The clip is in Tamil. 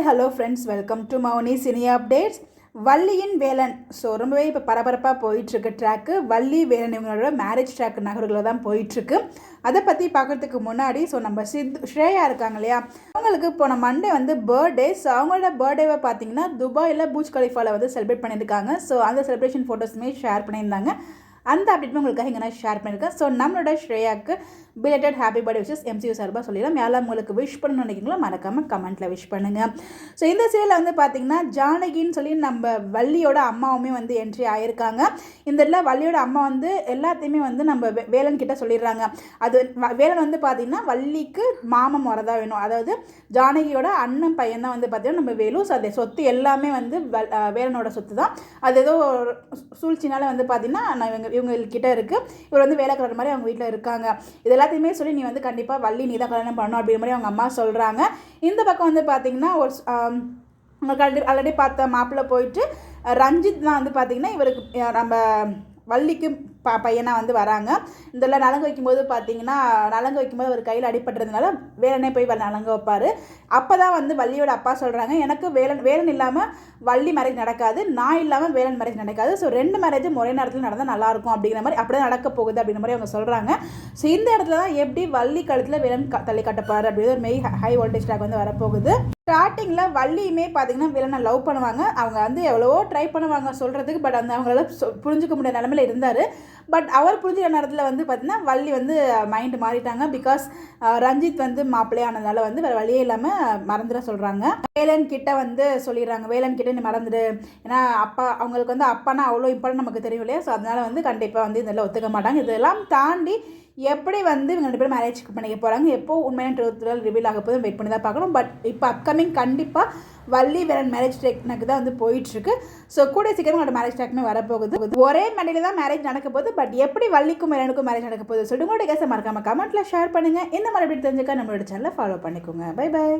Hi hello friends, welcome to Mouni cine updates. வள்ளியின் வேலன் ரொம்பவே இப்போ பரபரப்பாக போயிட்டுருக்கு ட்ராக்கு. வள்ளி வேலன் இவங்களோட மேரேஜ் ட்ராக் நகர்களில் தான் போயிட்டுருக்கு. அதை பற்றி பார்க்குறதுக்கு முன்னாடி நம்ம ஸ்ரேயா இருக்காங்க இல்லையா, அவங்களுக்கு போன மண்டே பர்த்டே. அவங்களோட பர்த்டேவை பார்த்தீங்கன்னா துபாயில் பூஜ் கலிஃபாவில் செலிப்ரேட் பண்ணியிருக்காங்க. அந்த செலிப்ரேஷன் ஃபோட்டோஸுமே ஷேர் பண்ணியிருந்தாங்க. அந்த அப்டேட் உங்களுக்காக இங்கே நான் ஷேர் பண்ணியிருக்கேன். நம்மளோட ஸ்ரேயாவுக்கு belated happy birthday wishes MCU சார்பாக சொல்லிடலாம். யாரெல்லாம் உங்களுக்கு விஷ் பண்ணணும்னு நினைக்கிறீங்களோ மறக்காமல் கமெண்ட்டில் விஷ் பண்ணுங்கள். இந்த சீரியலில் பார்த்தீங்கன்னா ஜானகின்னு சொல்லி நம்ம வள்ளியோட அம்மாவுமே என்ட்ரி ஆகியிருக்காங்க. இந்த இடத்துல வள்ளியோட அம்மா எல்லாத்தையுமே நம்ம வேலன் கிட்ட சொல்லிடுறாங்க. அது வேலன் பார்த்தீங்கன்னா வள்ளிக்கு மாமன் முறை தான் வேணும். அதாவது ஜானகியோட அண்ணன் பையன் தான் பார்த்தீங்கன்னா நம்ம வேலு. அது சொத்து எல்லாமே வேலனோட சொத்து தான். அது ஏதோ சூழ்ச்சினால பார்த்தீங்கன்னா இவங்ககிட்ட இருக்குது. இவர் வேலைக்காரர் மாதிரி அவங்க வீட்டில் இருக்காங்க. இது எல்லாத்தையுமே சொல்லி நீ கண்டிப்பாக வள்ளி நீ தான் கல்யாணம் பண்ணணும் அப்படிங்கிற மாதிரி அவங்க அம்மா சொல்கிறாங்க. இந்த பக்கம் பார்த்தீங்கன்னா ஒரு உங்களுக்கு ஆல்ரெடி பார்த்த மாப்பிள்ளை போயிட்டு ரஞ்சித் தான் பார்த்தீங்கன்னா இவருக்கு நம்ம வள்ளிக்கு பையனாக வராங்க. இதெல்லாம் நலங்கு வைக்கும்போது பார்த்தீங்கன்னா நலங்கு வைக்கும்போது அவர் கையில் அடிபட்டுறதுனால வேலனே போய் நலங்கு வைப்பார். அப்போ தான் வள்ளியோட அப்பா சொல்கிறாங்க, எனக்கு வேலன் இல்லாமல் வள்ளி மேரேஜ் நடக்காது, நான் இல்லாமல் வேலன் மேரேஜ் நடக்காது. ரெண்டு மேரேஜும் ஒரே நேரத்தில் நடந்தால் நல்லாயிருக்கும் அப்படிங்கிற மாதிரி அப்படியே நடக்க போகுது அப்படிங்கிற மாதிரி அவங்க சொல்கிறாங்க. இந்த இடத்துல தான் எப்படி வள்ளி கழுத்தில் வேலன் தள்ளி கட்டப்பார் அப்படின்னு ஒரு ஹை வோல்டேஜ் ட்ராக் வரப்போகுது. ஸ்டார்டிங்கில் வள்ளியுமே பார்த்தீங்கன்னா வேலனை லவ் பண்ணுவாங்க. அவங்க எவ்வளவோ ட்ரை பண்ணுவாங்க சொல்கிறதுக்கு. பட் அவங்களால புரிஞ்சுக்க முடியாத நிலமையில் இருந்தார். பட் அவர் புரிஞ்சுக்கிற நேரத்தில் பார்த்தீங்கன்னா வள்ளி மைண்டு மாறிட்டாங்க. பிகாஸ் ரஞ்சித் மாப்பிள்ளையே ஆனதுனால வேறு வழியே இல்லாமல் மறந்துட சொல்கிறாங்க. வேலன் கிட்ட சொல்லிடுறாங்க, வேலன் கிட்ட நீ மறந்துடு. ஏன்னா அப்பா அவங்களுக்கு அப்பானா அவ்வளோ இம்பார்ட்டன் நமக்கு தெரியும் இல்லையா. அதனால கண்டிப்பாக இதெல்லாம் ஒத்துக்க மாட்டாங்க. இதெல்லாம் தாண்டி எப்படி இவங்க 2 பேரும் மேரேஜ்க்கு பண்ணிக்க போகிறாங்க, எப்போ உண்மையான ட்ரூத் ரிவீல் ஆக போதும் வெயிட் பண்ணி தான் பார்க்கணும். பட் இப்போ அப்கமிங் கண்டிப்பாக வள்ளி வேலன் மேரேஜ் ட்ராக் தான் போயிட்டுருக்கு. கூட சீக்கிரம் உங்களோட மேரேஜ் ட்ராக்மே வரப்போகுது. ஒரே மண்டியில் தான் மேரேஜ் நடக்க போகுது. பட் எப்படி வள்ளிக்கும் வேலனுக்கும் மேரேஜ் நடக்க போகுது உங்களோட கேஸை மறக்காமல் கமெண்ட்டில் ஷேர் பண்ணுங்கள். இந்த மாதிரி எப்படி தெரிஞ்சுக்க நம்மளோட சேனலை ஃபாலோ பண்ணிக்கோங்க. Bye by.